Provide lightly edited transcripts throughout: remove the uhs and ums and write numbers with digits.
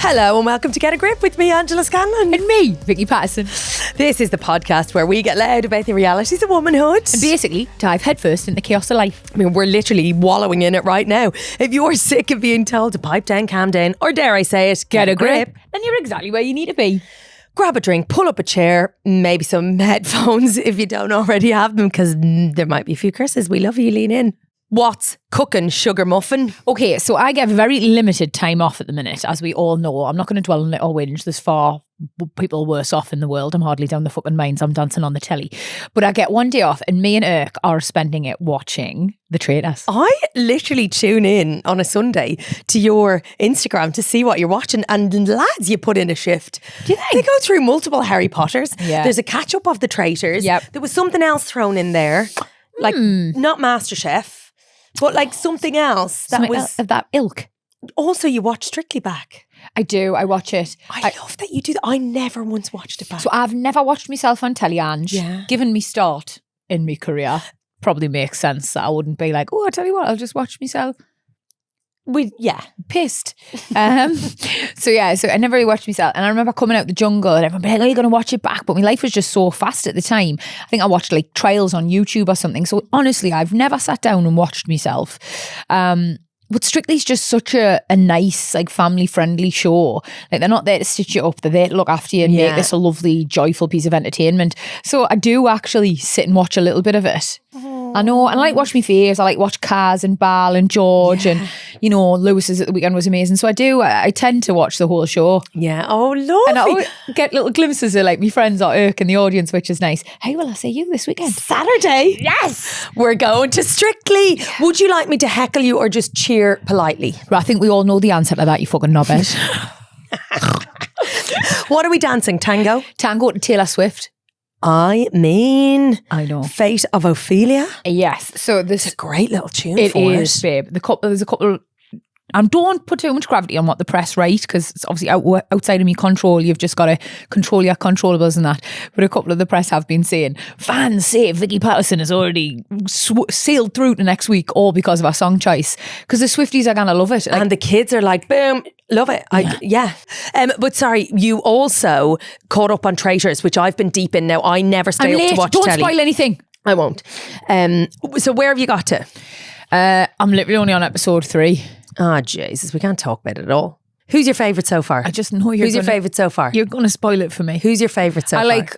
Hello and welcome to Get a Grip with me, Angela Scanlon. And me, Vicky Patterson. This is the podcast where we get loud about the realities of womanhood. And basically, dive headfirst into the chaos of life. I mean, we're literally wallowing in it right now. If you're sick of being told to pipe down, calm down, or dare I say it, get a grip, then you're exactly where you need to be. grab a drink, pull up a chair, maybe some headphones if you don't already have them, because there might be a few curses. We love you, lean in. What's cooking, sugar muffin? Okay, so I get very limited time off at the minute, as we all know. I'm not going to dwell on it or whinge. There's far people worse off in the world. I'm hardly down the fucking mines. I'm dancing on the telly. But I get one day off and me and Irk are spending it watching The Traitors. I literally tune in on a Sunday to your Instagram to see what you're watching, and lads, you put in a shift. Do they? They go through multiple Harry Potters. Yeah. There's a catch up of The Traitors. Yep. There was something else thrown in there, like not MasterChef, but like something else that Something was of that ilk. Also, you watch Strictly Back. I do. I watch it. I love that you do that. I never once watched it back. So I've never watched myself on telly, Ange. Yeah. Given me start in my career, probably makes sense that I wouldn't be like, oh, I tell you what, I'll just watch myself. Pissed. So I never really watched myself. And I remember coming out the jungle and everyone being like, oh, you're going to watch it back. But my life was just so fast at the time. I think I watched like trials on YouTube or something. So honestly, I've never sat down and watched myself. But Strictly's just such a nice, like family-friendly show. Like they're not there to stitch you up. They're there to look after you and make this a lovely, joyful piece of entertainment. So I do actually sit and watch a little bit of it. I know, and I like watch me faves. I like watch Kaz and Bal and George and, you know, Lewis's at the weekend was amazing. So I tend to watch the whole show. Yeah. Oh, lovely. And I always get little glimpses of like my friends or Irk in the audience, which is nice. Hey, will I see you this weekend? Saturday. Yes. We're going to Strictly. Would you like me to heckle you or just cheer politely? Right, I think we all know the answer to that, you fucking knobhead. What are we dancing? Tango? Tango to Taylor Swift. I know. Fate of Ophelia. Yes. So this It's a great little tune it for is, it. babe. There's a couple. And don't put too much gravity on what the press write, because it's obviously outside of me control. You've just got to control your controllables and that. But a couple of the press have been saying, fans say Vicky Patterson has already sailed through to next week, all because of our song choice. Because the Swifties are going to love it. Like, And the kids are like, boom, love it. But sorry, you also caught up on Traitors, which I've been deep in now. I never stay I'm up late. to watch Don't telly. spoil anything. I won't. So where have you got to? I'm literally only on episode 3. Oh, Jesus, we can't talk about it at all. Who's your favourite so far? I just know you're Who's your favourite so far? You're going to spoil it for me. Who's your favourite so I far? like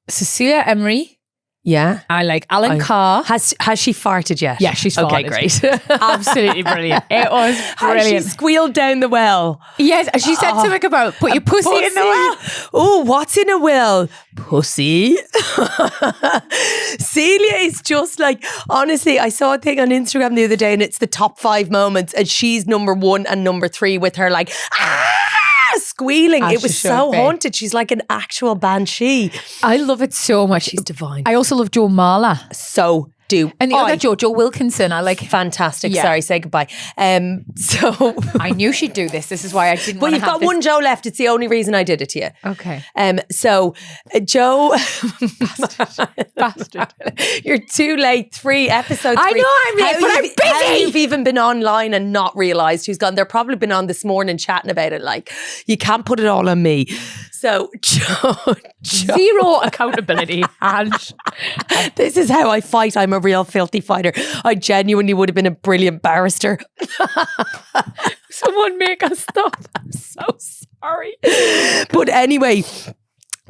Cecilia Emery. Yeah. I like Alan Carr. Has she farted yet? Yeah, she's okay, farted. great. Absolutely brilliant. It was brilliant. Has she squealed down the well? Yes, she said something about put your pussy in the well. Oh, what's in a well? Pussy. Celia is just like, honestly, I saw a thing on Instagram the other day and it's the top 5 moments and she's number 1 and number 3 with her like, squealing. It was so haunted. She's like an actual banshee. I love it so much. She's divine. I also love Joe Marler. So do And the other Joe Wilkinson, I like. Fantastic. Yeah. Sorry, say goodbye. So I knew she'd do this. This is why I didn't well, want to you've have got this. one Joe left. It's the only reason I did it to you. Okay. So Joe, Bastard. You're too late. 3 episodes. I know I'm late, but I'm busy. How you've even been online and not realised who's gone. They're probably been on this morning chatting about it. Like, you can't put it all on me. So Joe. Zero accountability. And This is how I fight. I'm a real filthy fighter. I genuinely would have been a brilliant barrister. someone make us stop. I'm so sorry. But anyway,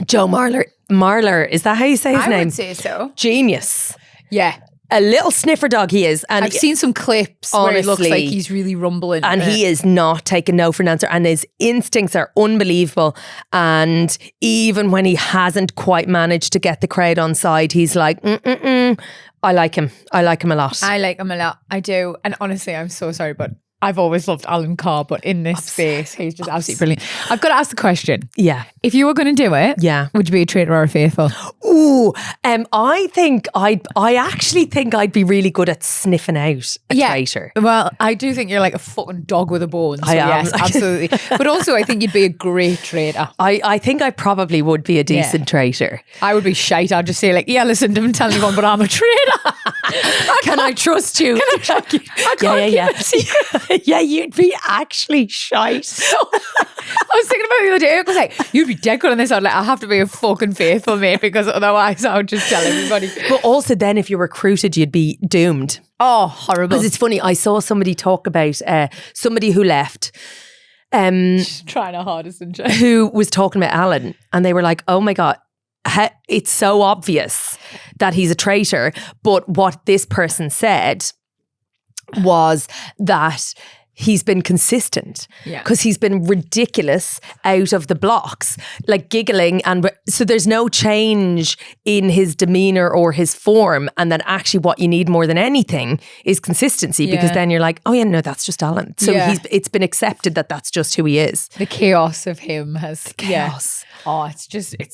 Joe Marler, is that how you say his name? I would say so. Genius. Yeah. A little sniffer dog he is. And I've seen some clips where he looks honestly, like he's really rumbling. and he is not taking no for an answer. And his instincts are unbelievable. And even when he hasn't quite managed to get the crowd on side, he's like, I like him. I like him a lot. I like him a lot. I do. And honestly, I'm so sorry, but I've always loved Alan Carr, but in this space, he's just absolutely brilliant. I've got to ask the question. Yeah. If you were going to do it, Yeah. would you be a traitor or a faithful? Ooh, I actually think I'd be really good at sniffing out a traitor. Well, I do think you're like a fucking dog with a bone. So I am. yes, absolutely. But also, I think you'd be a great traitor. I think I probably would be a decent traitor. I would be shite. I'd just say like, yeah, listen, don't tell anyone, but I'm a traitor. Can I trust you? Can I trust you? Yeah, you'd be actually shite. I was thinking about it the other day. I was like, you'd be dead good on this. I'd like, I have to be a fucking faithful mate because otherwise I would just tell everybody. But also then if you recruited, you'd be doomed. Oh, horrible. Because it's funny, I saw somebody talk about somebody who left. She's trying her hardest, isn't she? Who was talking about Alan, and they were like, oh my God, it's so obvious that he's a traitor. But what this person said was that he's been consistent because he's been ridiculous out of the blocks, like giggling. And so there's no change in his demeanor or his form. And then actually what you need more than anything is consistency, because then you're like, oh yeah, no, that's just Alan. So it's been accepted that that's just who he is. The chaos of him has... The chaos. Oh, it's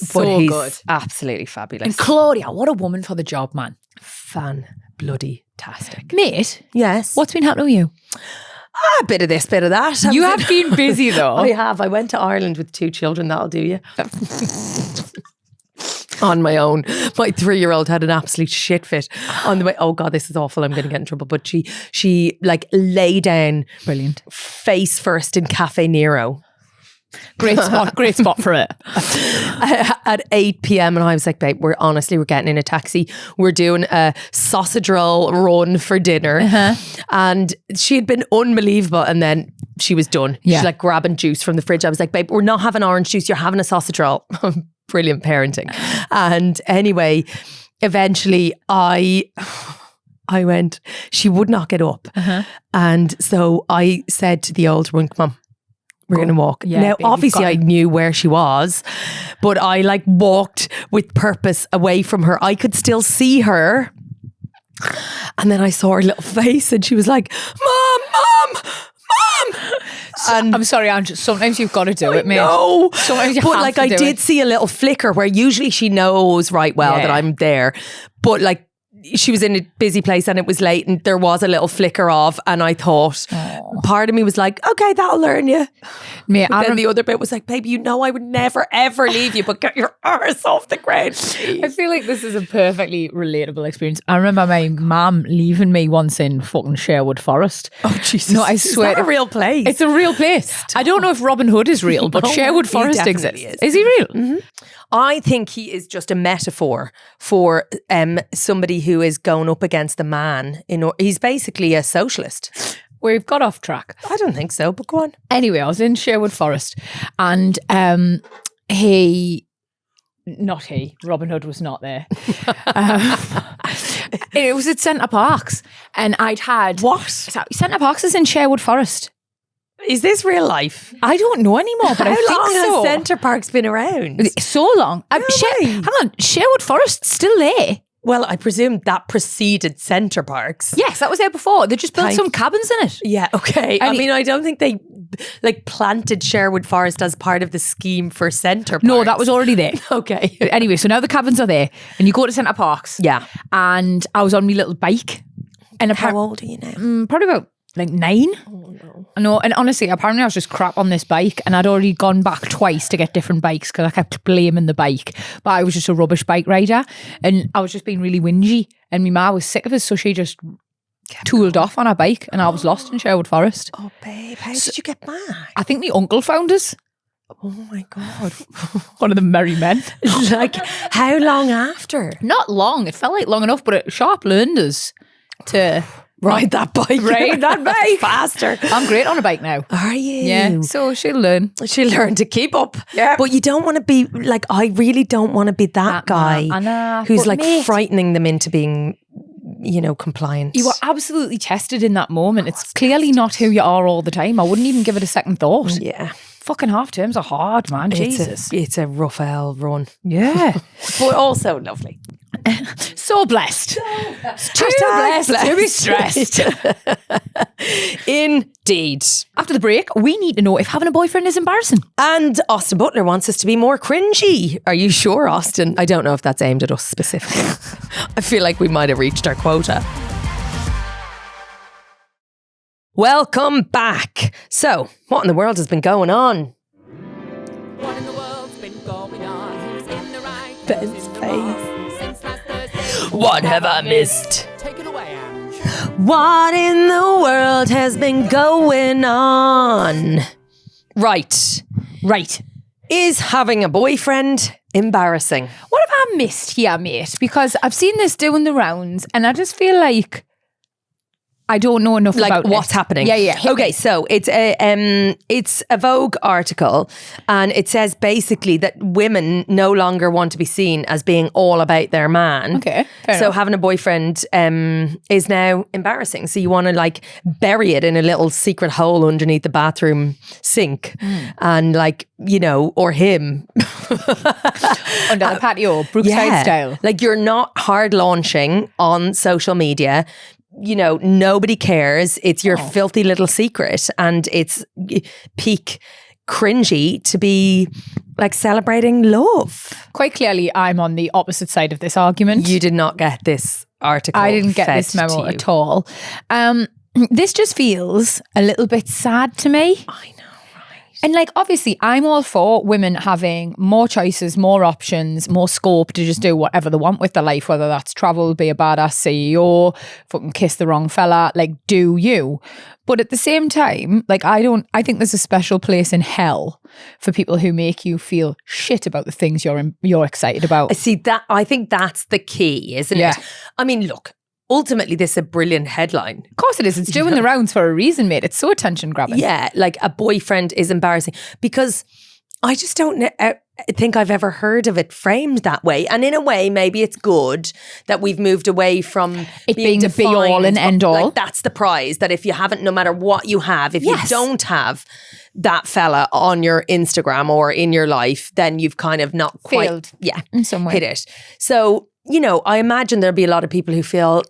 so good. Absolutely fabulous. And Claudia, what a woman for the job, man. Fan-bloody-tastic. Mate. Yes. What's been happening with you? A bit of this, bit of that. You have been busy though. I have. I went to Ireland with 2 children. That'll do you. On my own. My 3-year-old had an absolute shit fit on the way. Oh God, this is awful. I'm going to get in trouble. But she like lay down. Brilliant. Face first in Cafe Nero. Great spot for it. At 8 p.m. and I was like, babe, we're getting in a taxi. We're doing a sausage roll run for dinner. And she had been unbelievable, and then she was done. She's like grabbing juice from the fridge. I was like, babe, we're not having orange juice, you're having a sausage roll. Brilliant parenting. And anyway, eventually I went, she would not get up. And so I said to the older one, come on, we're going to walk. Yeah, now, baby, obviously I knew where she was, but I like walked with purpose away from her. I could still see her. And then I saw her little face and she was like, Mom. And I'm sorry, Andrew, sometimes you've got to do it, mate. No. Sometimes you but have like to I do did it. see a little flicker where usually she knows right well that I'm there. But like she was in a busy place and it was late and there was a little flicker of, and I thought, part of me was like, okay, that'll learn you. Mate, But then the other bit was like, baby, you know I would never ever leave you, but get your arse off the ground, please. I feel like this is a perfectly relatable experience. I remember my mum leaving me once in fucking Sherwood Forest. Oh Jesus! No, I swear, is that a real place? It's a real place. I don't know if Robin Hood is real, but Sherwood Forest exists. Is he real? Mm-hmm. I think he is just a metaphor for somebody who is going up against the man. He's basically a socialist. We've got off track. I don't think so, but go on. Anyway, I was in Sherwood Forest and Robin Hood was not there. It was at Centre Parks and I'd had... What? Centre Parks is in Sherwood Forest. Is this real life? I don't know anymore, but I think so. How long has Centre Parks been around? So long. Hang on, Sherwood Forest's still there. Well, I presume that preceded Centre Parks. Yes, that was there before. They just built some cabins in it. Yeah, okay. I mean, I don't think they like planted Sherwood Forest as part of the scheme for Centre Parks. No, that was already there. Okay. Anyway, so now the cabins are there and you go to Centre Parks. Yeah. And I was on my little bike. And how old are you now? Probably about like 9. Oh no. No, and honestly, apparently I was just crap on this bike and I'd already gone back twice to get different bikes because I kept blaming the bike. But I was just a rubbish bike rider and I was just being really whingy and my ma was sick of us, so she just tooled off on her bike and I was lost in Sherwood Forest. Oh babe, how did you get back? I think my uncle found us. Oh my God. One of the merry men. Like, how long after? Not long. It felt like long enough, but it sharp learned us to... Ride that bike. Ride that bike. Faster. I'm great on a bike now. Are you? Yeah. So she'll learn. She'll learn to keep up. Yeah. But you don't want to be like, I really don't want to be that guy who's like frightening them into being, compliant. You were absolutely tested in that moment. It's clearly not who you are all the time. I wouldn't even give it a second thought. Yeah. Fucking half terms are hard, man. Jesus. It's a rough hell run. Yeah. But also lovely. So blessed. Too blessed to be stressed. Indeed. After the break, we need to know if having a boyfriend is embarrassing. And Austin Butler wants us to be more cringy. Are you sure, Austin? I don't know if that's aimed at us specifically. I feel like we might have reached our quota. Welcome back. So, what in the world has been going on? What in the world's been going on? Who's in the right? Ben's face. What have I missed? Take it away. What in the world has been going on? Right. Is having a boyfriend embarrassing? What have I missed here, mate? Because I've seen this doing the rounds and I just feel like I don't know enough about what's happening. Yeah. Okay, so it's a Vogue article, and it says basically that women no longer want to be seen as being all about their man. Okay, fair so enough. having a boyfriend is now embarrassing. So you want to like bury it in a little secret hole underneath the bathroom sink, and like, you know, or him under the patio, Brookside style. Like, you're not hard launching on social media. You know, nobody cares. It's your filthy little secret, and it's peak cringy to be like celebrating love. Quite clearly, I'm on the opposite side of this argument. You did not get this article. I didn't get this memo at all. This just feels a little bit sad to me. I know. And like, obviously, I'm all for women having more choices, more options, more scope to just do whatever they want with their life, whether that's travel, be a badass CEO, fucking kiss the wrong fella, like, do you. But at the same time, like, I think there's a special place in hell for people who make you feel shit about the things you're excited about. I think that's the key, isn't it? I mean, look, ultimately, this is a brilliant headline. Of course it is. It's doing the rounds for a reason, mate. It's so attention grabbing. Yeah, like a boyfriend is embarrassing, because I just don't think I've ever heard of it framed that way. And in a way, maybe it's good that we've moved away from it being the be all and end all. Like, that's the prize, that if you haven't, no matter what you have, if you don't have that fella on your Instagram or in your life, then you've kind of not quite failed. Yeah, in some way. Hit it. So, you know, I imagine there'll be a lot of people who feel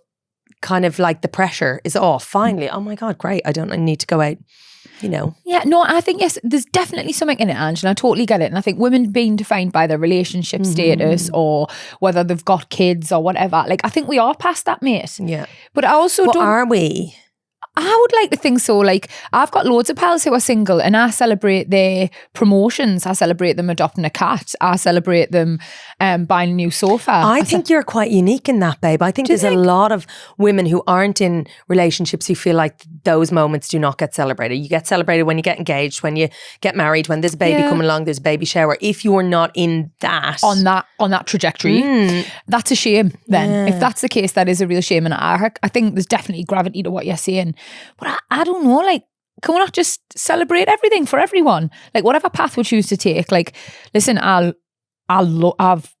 kind of like the pressure is off. Finally, oh my God, great. I don't need to go out, you know. Yeah, no, I think, yes, there's definitely something in it, Angela. I totally get it. And I think women being defined by their relationship status or whether they've got kids or whatever, like, I think we are past that, mate. Yeah. But I also don't... are we? I would like to think so. Like, I've got loads of pals who are single and I celebrate their promotions. I celebrate them adopting a cat. I celebrate them buying a new sofa. I think you're quite unique in that, babe. I think there's a lot of women who aren't in relationships who feel like those moments do not get celebrated. You get celebrated when you get engaged, when you get married, when there's a baby coming along, there's a baby shower. If you're not in that... On that trajectory, that's a shame then. If that's the case, that is a real shame. And I think there's definitely gravity to what you're saying. But I don't know, like, can we not just celebrate everything for everyone? Like, whatever path we choose to take. Like, listen, I love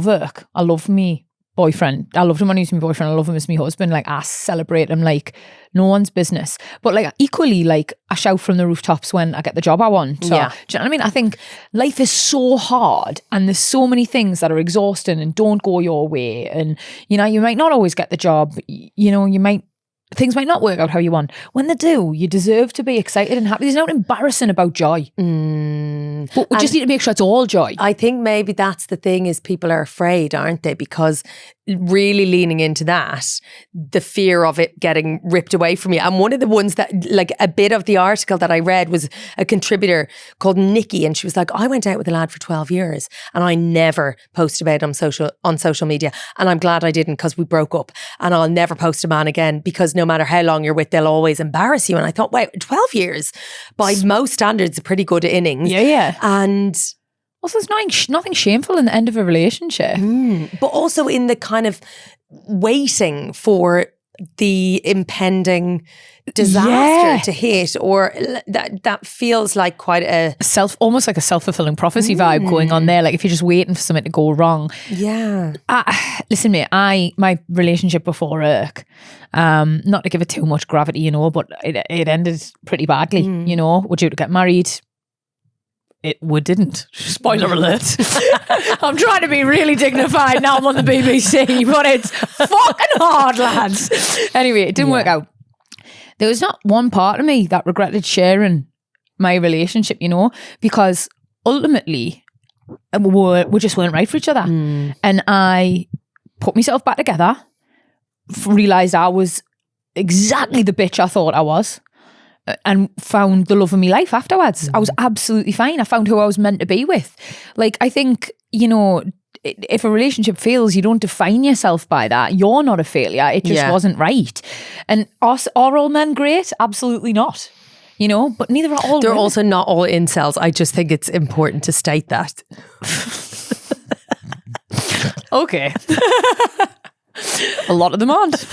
work. I love me boyfriend. I loved him when he was my boyfriend. I love him as my husband. Like, I celebrate him like no one's business. But like, equally, like, I shout from the rooftops when I get the job I want. So, do you know what I mean? I think life is so hard and there's so many things that are exhausting and don't go your way. And, you know, you might not always get the job. You know, things might not work out how you want. When they do, you deserve to be excited and happy. There's nothing embarrassing about joy. But we just need to make sure it's all joy. I think maybe that's the thing, is people are afraid, aren't they? Because really leaning into that, the fear of it getting ripped away from you. And one of the ones that, like, a bit of the article that I read was a contributor called Nikki, and she was like, I went out with a lad for 12 years and I never posted about it on social media, and I'm glad I didn't, because we broke up, and I'll never post a man again, because no matter how long you're with, they'll always embarrass you. And I thought, wow, 12 years by most standards, a pretty good innings. Yeah. And also, there's nothing shameful in the end of a relationship. But also in the kind of waiting for the impending disaster to hit, or that feels like quite a almost like a self-fulfilling prophecy vibe going on there. Like, if you're just waiting for something to go wrong. Yeah. Listen, mate, my relationship before work, not to give it too much gravity, you know, but it ended pretty badly. You know, we're due to get married. We didn't. Spoiler alert. I'm trying to be really dignified now. I'm on the BBC, but it's fucking hard, lads. Anyway, it didn't work out. There was not one part of me that regretted sharing my relationship, you know, because ultimately we just weren't right for each other. And I put myself back together, realised I was exactly the bitch I thought I was, and found the love of my life afterwards. I was absolutely fine. I found who I was meant to be with. Like, I think, you know, if a relationship fails, you don't define yourself by that. You're not a failure. It just wasn't right. And are all men great? Absolutely not. You know, but neither are all They're women. also not all incels. I just think it's important to state that. Okay. A lot of them aren't.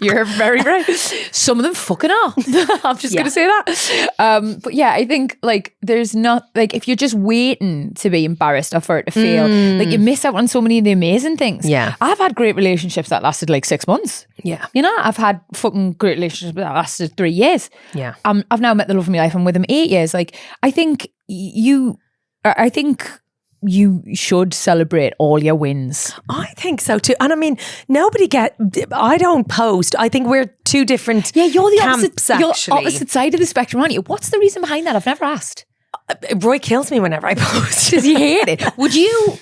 You're very right. Some of them fucking are. I'm just going to say that. But yeah, I think like there's not like if you're just waiting to be embarrassed or for it to fail, like you miss out on so many of the amazing things. Yeah. I've had great relationships that lasted like 6 months. Yeah. You know, I've had fucking great relationships that lasted 3 years. Yeah. I've now met the love of my life. I'm with him 8 years. Like I think you should celebrate all your wins. I think so too. And I mean, I don't post. I think we're two different Yeah, you're the camps, opposite, actually. you're opposite side of the spectrum, aren't you? What's the reason behind that? I've never asked. Roy kills me whenever I post. Does he hate it? Would you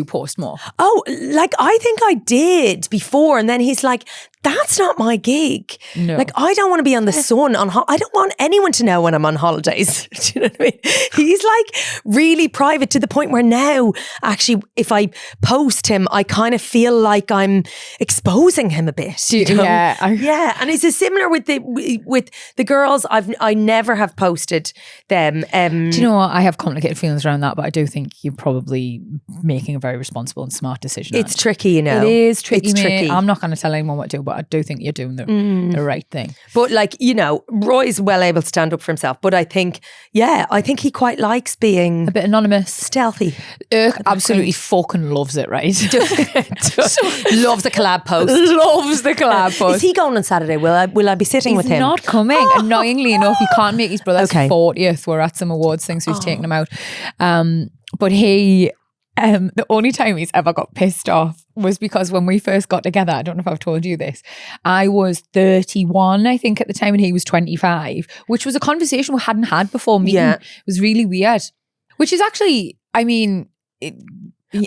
post more? Oh, like I think I did before. And then he's like, that's not my gig. No. Like, I don't want to be on the sun. I don't want anyone to know when I'm on holidays. Do you know what I mean? He's like really private to the point where now, actually, if I post him, I kind of feel like I'm exposing him a bit. You know? Yeah. Yeah. And it's similar with the girls. I never have posted them. Do you know what? I have complicated feelings around that, but I do think you're probably making a very responsible and smart decision. It's tricky, you know. It is tricky. It's mate. tricky. I'm not going to tell anyone what to do, but I do think you're doing the right thing. But like, you know, Roy's well able to stand up for himself. But I think he quite likes being A bit anonymous. stealthy. Irk absolutely fucking loves it, right? Loves a collab post. Loves the collab post. Is he going on Saturday? Will I be sitting with him? He's not coming. Annoyingly enough, he can't make his brother's Okay. 40th. We're at some awards thing, so he's taking him out. But he, the only time he's ever got pissed off was because when we first got together, I don't know if I've told you this, I was 31, I think, at the time, and he was 25, which was a conversation we hadn't had before meeting. Yeah. It was really weird. Which is actually, I mean...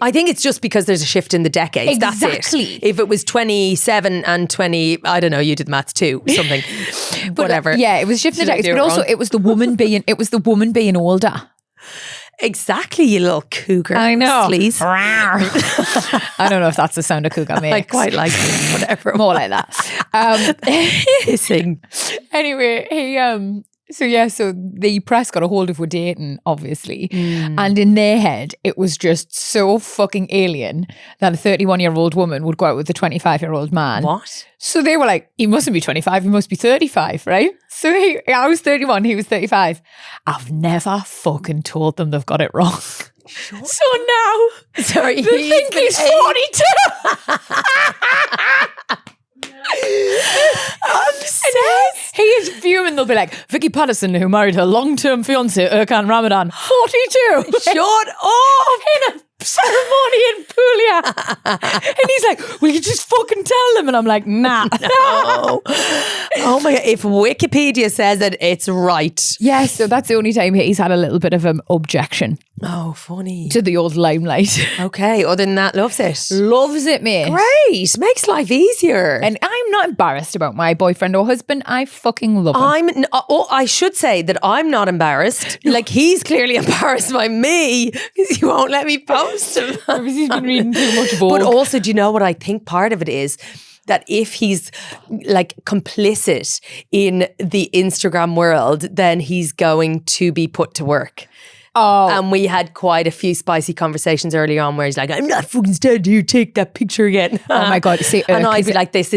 I think it's just because there's a shift in the decades. Exactly. That's it. If it was 27 and 20, I don't know, you did maths too, something, whatever. Yeah, it was shifting the Did I decades, do but it also wrong? it was the woman being older. Exactly, you little cougar. I know. Sleaze. I don't know if that's the sound a cougar makes. I quite like it. Whatever. More like that. Hissing. Anyway, so the press got a hold of we're dating, obviously. And in their head, it was just so fucking alien that a 31-year-old woman would go out with a 25-year-old man. What? So they were like, he mustn't be 25, he must be 35, right? So I was 31, he was 35. I've never fucking told them they've got it wrong. So now, Sorry, they think he's 42. He is fuming. They'll be like, Vicky Patterson, who married her long-term fiance Erkan Ramadan, 42. Shut up! In a ceremony in Puglia. And he's like, will you just fucking tell them? And I'm like, nah. No. Oh my God. If Wikipedia says it, it's right. Yeah, so that's the only time he's had a little bit of an objection Oh, funny. to the old limelight. Okay, other than that, loves it. Loves it, mate. Great. Makes life easier. And I'm not embarrassed about my boyfriend or husband. I fucking love him. I should say that I'm not embarrassed. Like, he's clearly embarrassed by me because he won't let me post him. Because he's been reading too much Vogue. But also, do you know what I think part of it is? That if he's like complicit in the Instagram world, then he's going to be put to work. Oh. And we had quite a few spicy conversations early on where he's like, I'm not fucking standing here, take that picture again. Oh my God. See, and I'd be like, that's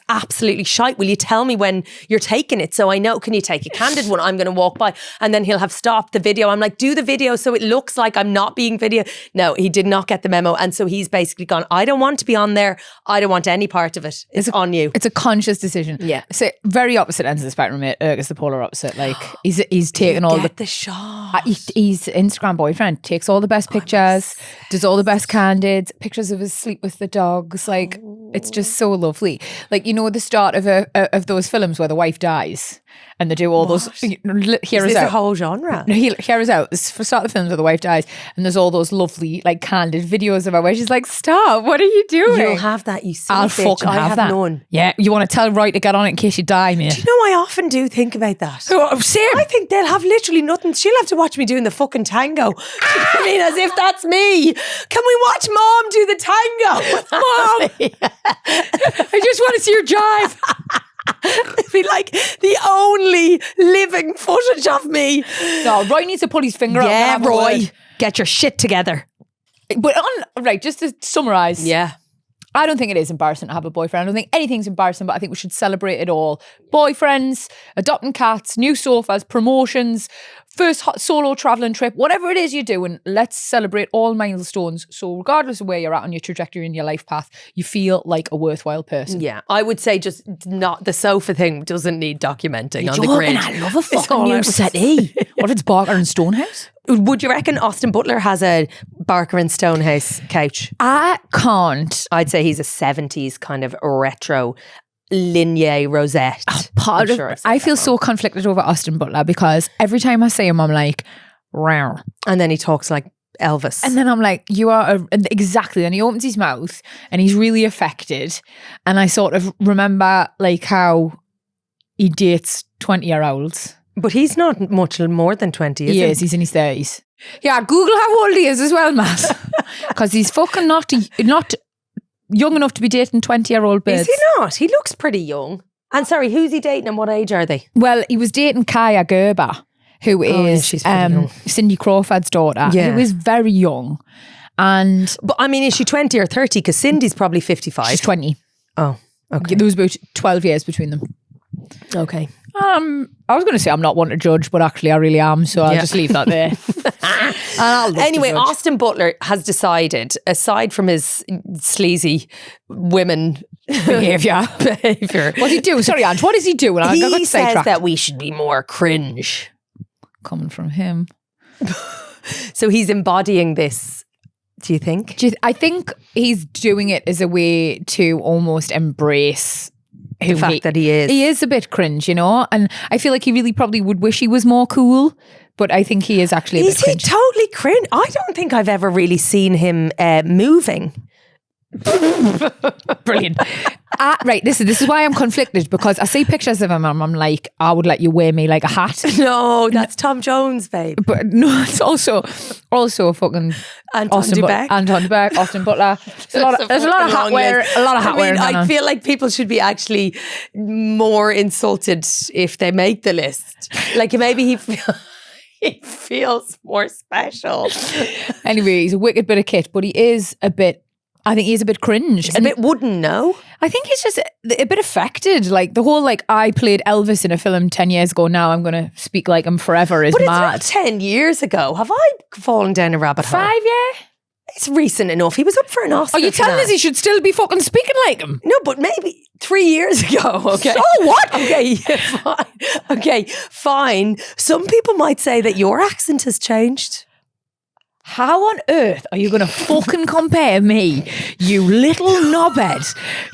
absolutely shite. Will you tell me when you're taking it? So I know, can you take a candid one? I'm going to walk by. And then he'll have stopped the video. I'm like, do the video so it looks like I'm not being video. No, he did not get the memo. And so he's basically gone, I don't want to be on there. I don't want any part of it. It's on you. It's a conscious decision. Yeah. So very opposite ends of the spectrum, mate. Erg is the polar opposite. Like he's taking all Get the shot. He's Instagram boyfriend, takes all the best pictures, does all the best candids, pictures of his sleep with the dogs. Like, it's just so lovely. Like, you know, the start of those films where the wife dies and they do all those. Hear Is us this out. a whole genre? No, hear us out. It's for start the films where the wife dies, and there's all those lovely, like, candid videos of her where she's like, "Stop! What are you doing?" You'll have that, you silly I'll bitch. fucking I have that. none. Yeah, you want to tell Roy to get on it in case you die, mate. Do you know, I often do think about that. Oh, same. I think they'll have literally nothing. She'll have to watch me doing the fucking tango. Do you know what I mean? As if that's me. Can we watch Mom do the tango? Mom, I just want to see your jive. It'd be like the only living footage of me. No, Roy needs to pull his finger out. Yeah, and have a Roy, word. get your shit together. But right, just to summarise. Yeah. I don't think it is embarrassing to have a boyfriend. I don't think anything's embarrassing, but I think we should celebrate it all. Boyfriends, adopting cats, new sofas, promotions, first solo travelling trip, whatever it is you're doing, let's celebrate all milestones. So regardless of where you're at on your trajectory in your life path, you feel like a worthwhile person. Yeah, I would say just not the sofa thing doesn't need documenting on the Joking, grid. I love a It's fucking all I new would settee. What if it's Barker and Stonehouse? Would you reckon Austin Butler has a Barker and Stonehouse couch? I can't. I'd say he's a 70s kind of retro Lignée rosette. Part I'm of sure I said I that feel wrong. so conflicted over Austin Butler because every time I see him, I'm like, wow. And then he talks like Elvis. And then I'm like, you are exactly. And he opens his mouth and he's really affected. And I sort of remember like how he dates 20-year-olds. But he's not much more than 20, is he? He is. He's in his 30s. Yeah, Google how old he is as well, Matt. Because he's fucking not young enough to be dating 20-year-old birds. Is he not? He looks pretty young. And sorry, who's he dating and what age are they? Well, he was dating Kaya Gerber, who yeah, is she's pretty young. Cindy Crawford's daughter, Yeah. who is very young. And But I mean, is she 20 or 30? Because Cindy's probably 55. she's 20. Oh, okay. There was about 12 years between them. Okay. I was going to say I'm not one to judge, but actually I really am. So I'll Yeah. just leave that there. And I'll love to Anyway, judge. Austin Butler has decided, aside from his sleazy women behaviour. What's he doing? Sorry, Ange, what is he doing? I got he says sidetracked. that we should be more cringe. Coming from him. So he's embodying this, do you think? I think he's doing it as a way to almost embrace The fact that he is. He is a bit cringe, you know? And I feel like he really probably would wish he was more cool, but I think he is actually a Is bit he cringe. totally cringe? I don't think I've ever really seen him moving. Brilliant. Right, this is why I'm conflicted, because I see pictures of him and I'm like, I would let you wear me like a hat. No, that's Tom Jones, babe. But no, it's also fucking Anton Austin Dubek. Anton Dubek, Austin Butler. There's a lot of hat wear. A lot of hat wearing. I feel like people should be actually more insulted if they make the list. Like maybe he feels more special. Anyway, he's a wicked bit of kit, but he is a bit. I think he's a bit cringe. It's a bit wooden, no? I think he's just a bit affected. Like the whole I played Elvis in a film 10 years ago. Now I'm going to speak like him forever is But mad. it's not 10 years ago. Have I fallen down a rabbit hole? 5, yeah. It's recent enough. He was up for an Oscar. Are you for telling that. us he should still be fucking speaking like him? No, but maybe 3 years ago. Okay. So what? Okay, fine. Okay, fine. Some people might say that your accent has changed. How on earth are you going to fucking compare me, you little knobhead,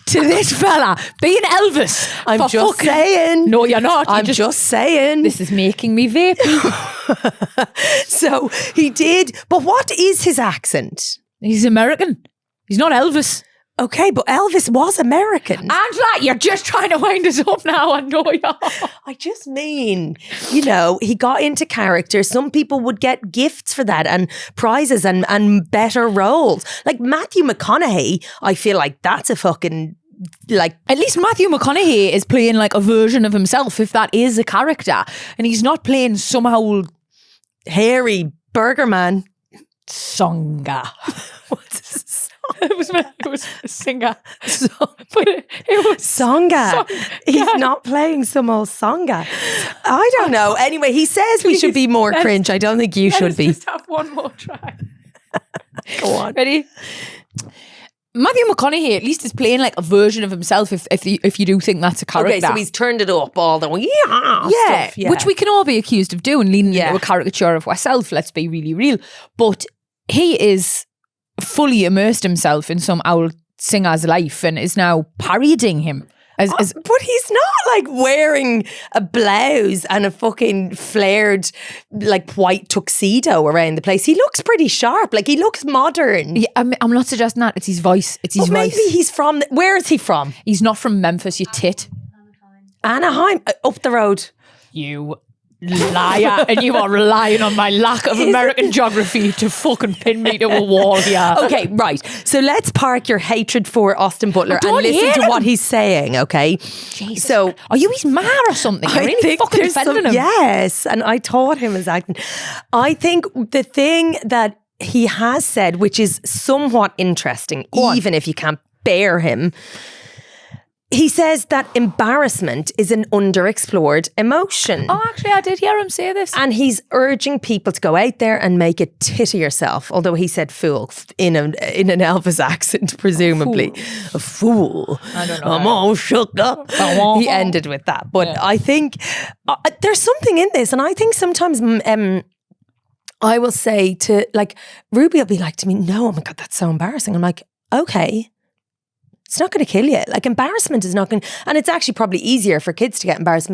to this fella being Elvis? I'm for just fucking- saying. No, you're not. I'm just saying. This is making me vape. So he did. But what is his accent? He's American. He's not Elvis. Okay, but Elvis was American. Angela, you're just trying to wind us up now. I know you are. I just mean, he got into character. Some people would get gifts for that and prizes and better roles. Like Matthew McConaughey, I feel like that's a fucking At least Matthew McConaughey is playing like a version of himself, if that is a character. And he's not playing some old hairy burger man. Songa. What's his song? It was a singer. But it was Songa. He's not playing some old Songa. I don't know. Anyway, he says we should be more cringe. I don't think you should be. Just have one more try. Go on. Ready? Matthew McConaughey at least is playing like a version of himself if you do think that's a character. Okay, so he's turned it up all the way. Yeah, which we can all be accused of doing, leaning Yeah. into a caricature of ourselves, let's be really real. But he is fully immersed himself in some old singer's life and is now parodying him. As But he's not like wearing a blouse and a fucking flared like white tuxedo around the place. He looks pretty sharp. Like he looks modern. yeah, I'm not suggesting that. It's his voice. It's his voice. Maybe he's from, where is he from? He's not from Memphis, you tit. Anaheim, up the road. You liar. And you are relying on my lack of American geography to fucking pin me to a wall here. Okay, right. So let's park your hatred for Austin Butler and listen to what he's saying, okay? Jesus. So are you his ma or something? You're really fucking defending him. Yes, and I taught him his acting. I think the thing that he has said, which is somewhat interesting, even if you can't bear him, he says that embarrassment is an underexplored emotion. Oh, actually, I did hear him say this. And he's urging people to go out there and make a tit of yourself. Although he said fool in an Elvis accent, presumably. A fool. I don't know. I'm all shook up. He ended with that. But I think there's something in this. And I think sometimes I will say to, like, Ruby will be like to me, no, oh my God, that's so embarrassing. I'm like, okay. It's not going to kill you. Like embarrassment is not going to, and it's actually probably easier for kids to get embarrassed.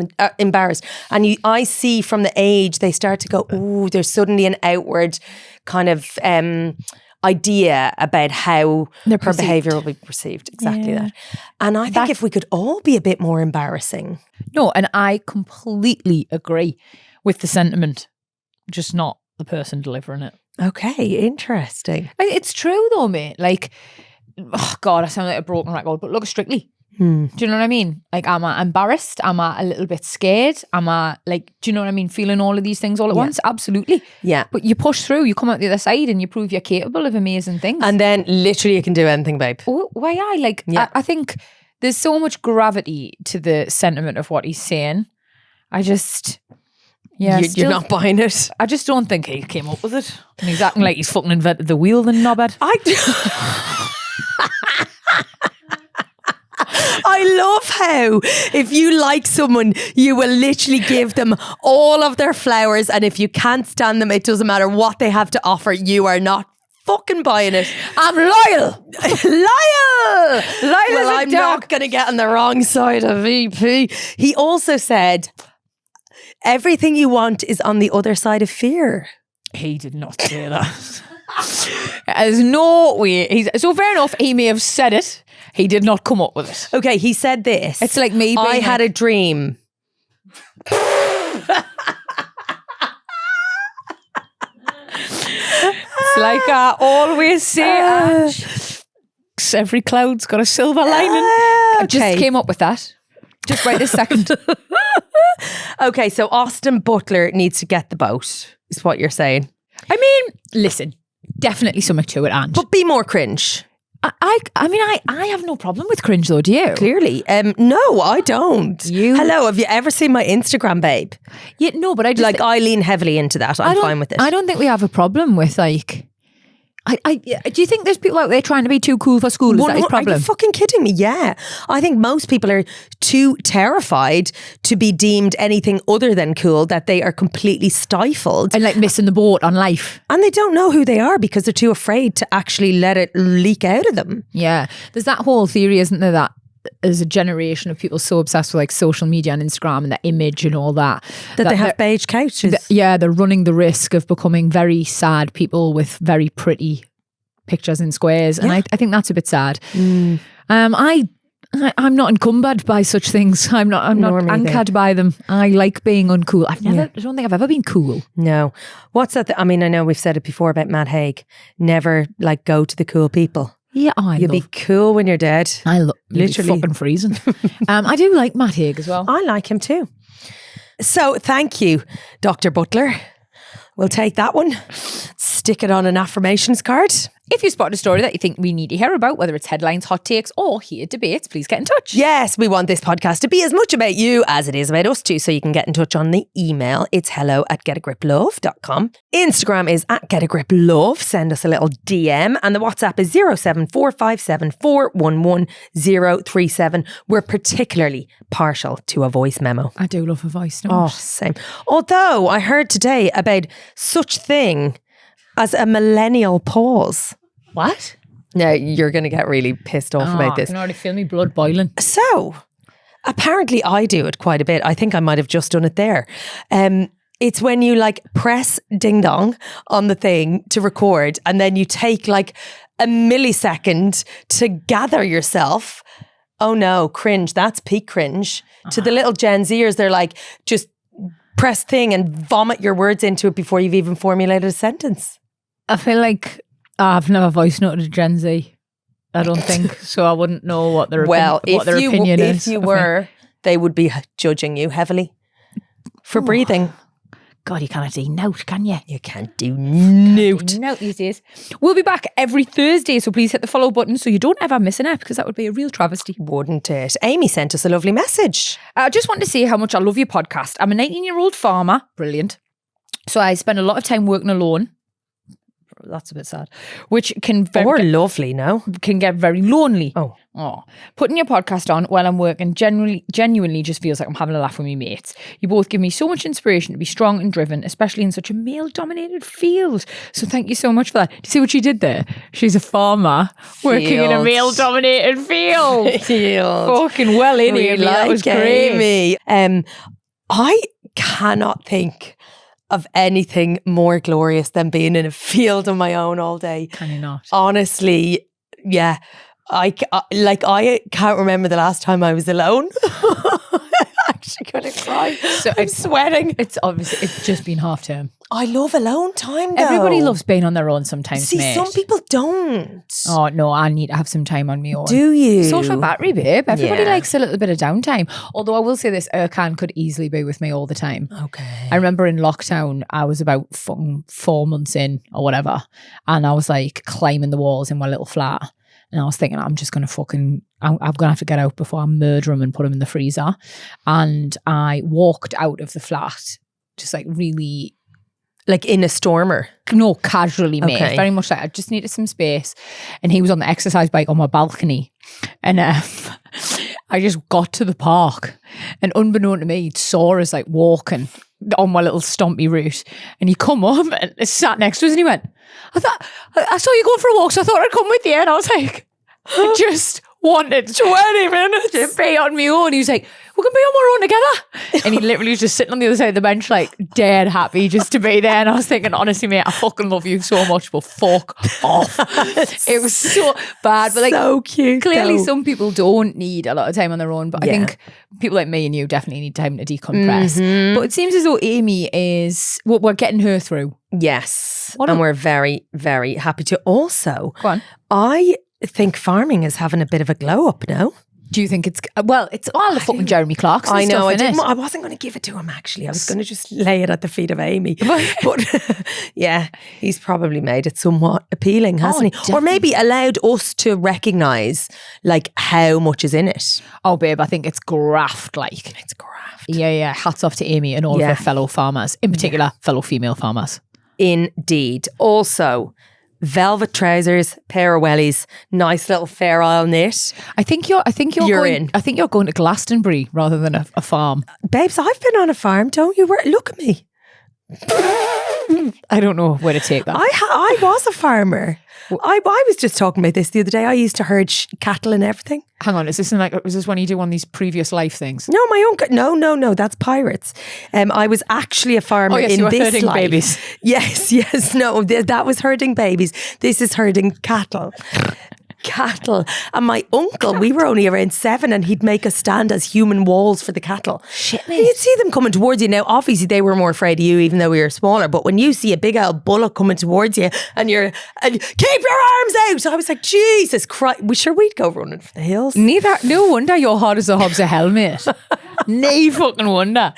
And I see from the age they start to go, ooh, there's suddenly an outward kind of idea about how her behaviour will be perceived. Exactly that. And I think if we could all be a bit more embarrassing. No, and I completely agree with the sentiment, just not the person delivering it. Okay, interesting. It's true though, mate. Like, oh God, I sound like a broken record, but look at Strictly. Do you know what I mean? Like, am I embarrassed? Am I a little bit scared? Am I like, do you know what I mean? Feeling all of these things all at once? Absolutely. Yeah. But you push through, you come out the other side and you prove you're capable of amazing things. And then literally you can do anything, babe. Why I think there's so much gravity to the sentiment of what he's saying. I just... Yeah, you're not buying it. I just don't think he came up with it. And he's acting like he's fucking invented the wheel, the knobhead. I love how if you like someone, you will literally give them all of their flowers, and if you can't stand them, it doesn't matter what they have to offer, you are not fucking buying it. I'm loyal. Well, I'm not going to get on the wrong side of VP. He also said, everything you want is on the other side of fear. He did not say that. There's no way. So fair enough, he may have said it. He did not come up with it. Okay, he said this. It's like me being I had a dream. It's like I always say, every cloud's got a silver lining. I just came up with that. Just right this second. Okay, so Austin Butler needs to get the boat, is what you're saying. I mean, listen, definitely something to it, and but be more cringe. I have no problem with cringe though, do you? Clearly. No, I don't. You? Hello, have you ever seen my Instagram, babe? Yeah, no, but I just... Like, I lean heavily into that. I'm fine with it. I don't think we have a problem with, like... do you think there's people out there trying to be too cool for school? Is that his problem? Are you fucking kidding me? Yeah. I think most people are too terrified to be deemed anything other than cool, that they are completely stifled. And like missing the boat on life. And they don't know who they are because they're too afraid to actually let it leak out of them. Yeah. There's that whole theory, isn't there, that there's a generation of people so obsessed with like social media and Instagram and the image and all that they have beige couches. They're running the risk of becoming very sad people with very pretty pictures in squares. And I think that's a bit sad. I'm not encumbered by such things. I'm not anchored by them. I like being uncool. I don't think I've ever been cool. No. What's that? I mean, I know we've said it before about Matt Haig. Never like go to the cool people. Yeah, you'll be cool when you're dead. I literally fucking freezing. I do like Matt Haig as well. I like him too. So thank you, Dr. Butler. We'll take that one. Stick it on an affirmations card. If you spot a story that you think we need to hear about, whether it's headlines, hot takes, or heated debates, please get in touch. Yes, we want this podcast to be as much about you as it is about us too. So you can get in touch on the email. It's hello@getagriplove.com. Instagram is @getagriplove. Send us a little DM. And the WhatsApp is 07457411037. We're particularly partial to a voice memo. I do love a voice note. Oh, same. Although I heard today about such thing as a millennial pause. What? Now, you're going to get really pissed off about this. I can already feel me blood boiling. So, Apparently I do it quite a bit. I think I might have just done it there. It's when you like press ding dong on the thing to record and then you take like a millisecond to gather yourself. Oh no, cringe. That's peak cringe. To the little Gen Zers, they're like, just press thing and vomit your words into it before you've even formulated a sentence. I feel like I've never voice noted a Gen Z. I don't think so. I wouldn't know what their opinion is. If you were, they would be judging you heavily for breathing. God, you cannot do note, can you? You can't do note. Note these days. We'll be back every Thursday, so please hit the follow button so you don't ever miss an ep, because that would be a real travesty. Wouldn't it? Amy sent us a lovely message. I just want to say how much I love your podcast. I'm a 19-year-old farmer. Brilliant. So I spend a lot of time working alone. That's a bit sad. Which can lovely, no? Can get very lonely. Oh. Putting your podcast on while I'm working genuinely just feels like I'm having a laugh with my mates. You both give me so much inspiration to be strong and driven, especially in such a male-dominated field. So thank you so much for that. Do you see what she did there? She's a farmer working in a male-dominated field. Fucking well in here. That was great. Amy. I cannot think of anything more glorious than being in a field on my own all day. Can you not? Honestly, yeah. I can't remember the last time I was alone. I'm actually going to cry. So I'm sweating. It's just been half term. I love alone time though. Everybody loves being on their own sometimes, See, mate. some people don't. Oh no, I need to have some time on my own. Do you? Social battery, babe. Everybody likes a little bit of downtime. Although I will say this, Ercan could easily be with me all the time. Okay. I remember in lockdown, I was about 4 months in or whatever, and I was like climbing the walls in my little flat. And I was thinking, I'm just going to I'm going to have to get out before I murder him and put him in the freezer. And I walked out of the flat, just like really... Like in a stormer? No, casually, mate. Okay. Very much like, I just needed some space. And he was on the exercise bike on my balcony. And I just got to the park. And unbeknown to me, he saw us like walking on my little stompy route. And he come up and sat next to us and he went, I saw you going for a walk, so I thought I'd come with you. And I was like, I just wanted 20 minutes to be on my own. He was like, we can be on our own together. And he literally was just sitting on the other side of the bench, like dead happy just to be there. And I was thinking, honestly, mate, I fucking love you so much, but fuck off. It was so bad. But like, so cute. Clearly, some people don't need a lot of time on their own. But I think people like me and you definitely need time to decompress. Mm-hmm. But it seems as though Amy is, we're getting her through. Yes. And we're very, very happy to. Also, go on. I think farming is having a bit of a glow up now. Do you think it's all the fucking Jeremy Clarkson I know. stuff, I wasn't going to give it to him actually. I was going to just lay it at the feet of Amy. But yeah, he's probably made it somewhat appealing, hasn't he? Definitely. Or maybe allowed us to recognise like how much is in it. Oh, babe, I think it's graft. Like it's graft. Yeah. Hats off to Amy and all of her fellow farmers, in particular fellow female farmers. Indeed. Also, velvet trousers, pair of wellies, nice little Fair Isle knit. I think you're going to Glastonbury rather than a farm. Babes, I've been on a farm, don't you? Look at me. I don't know where to take that. I was a farmer. I was just talking about this the other day. I used to herd cattle and everything. Hang on, was this when you do one of these previous life things? No, my uncle. No, that's pirates. I was actually a farmer in you were this herding life. Babies. Yes. No, that was herding babies. This is herding cattle. And my uncle, we were only around 7 and he'd make us stand as human walls for the cattle. Shit, and you'd see them coming towards you. Now obviously they were more afraid of you even though we were smaller, but when you see a big old bullock coming towards you and keep your arms out, I was like, Jesus Christ, we'd go running for the hills. No wonder you're hard as a Hobbs of hell, mate. No fucking wonder.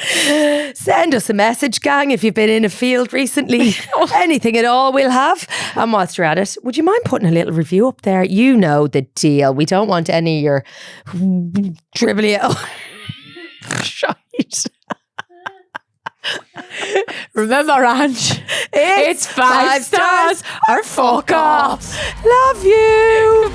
Send us a message, gang, if you've been in a field recently. Anything at all we'll have. And whilst you're at it, would you mind putting a little review up there? You know the deal. We don't want any of your dribbly shite. Remember, Ange, it's 5 stars or fuck off. Love you.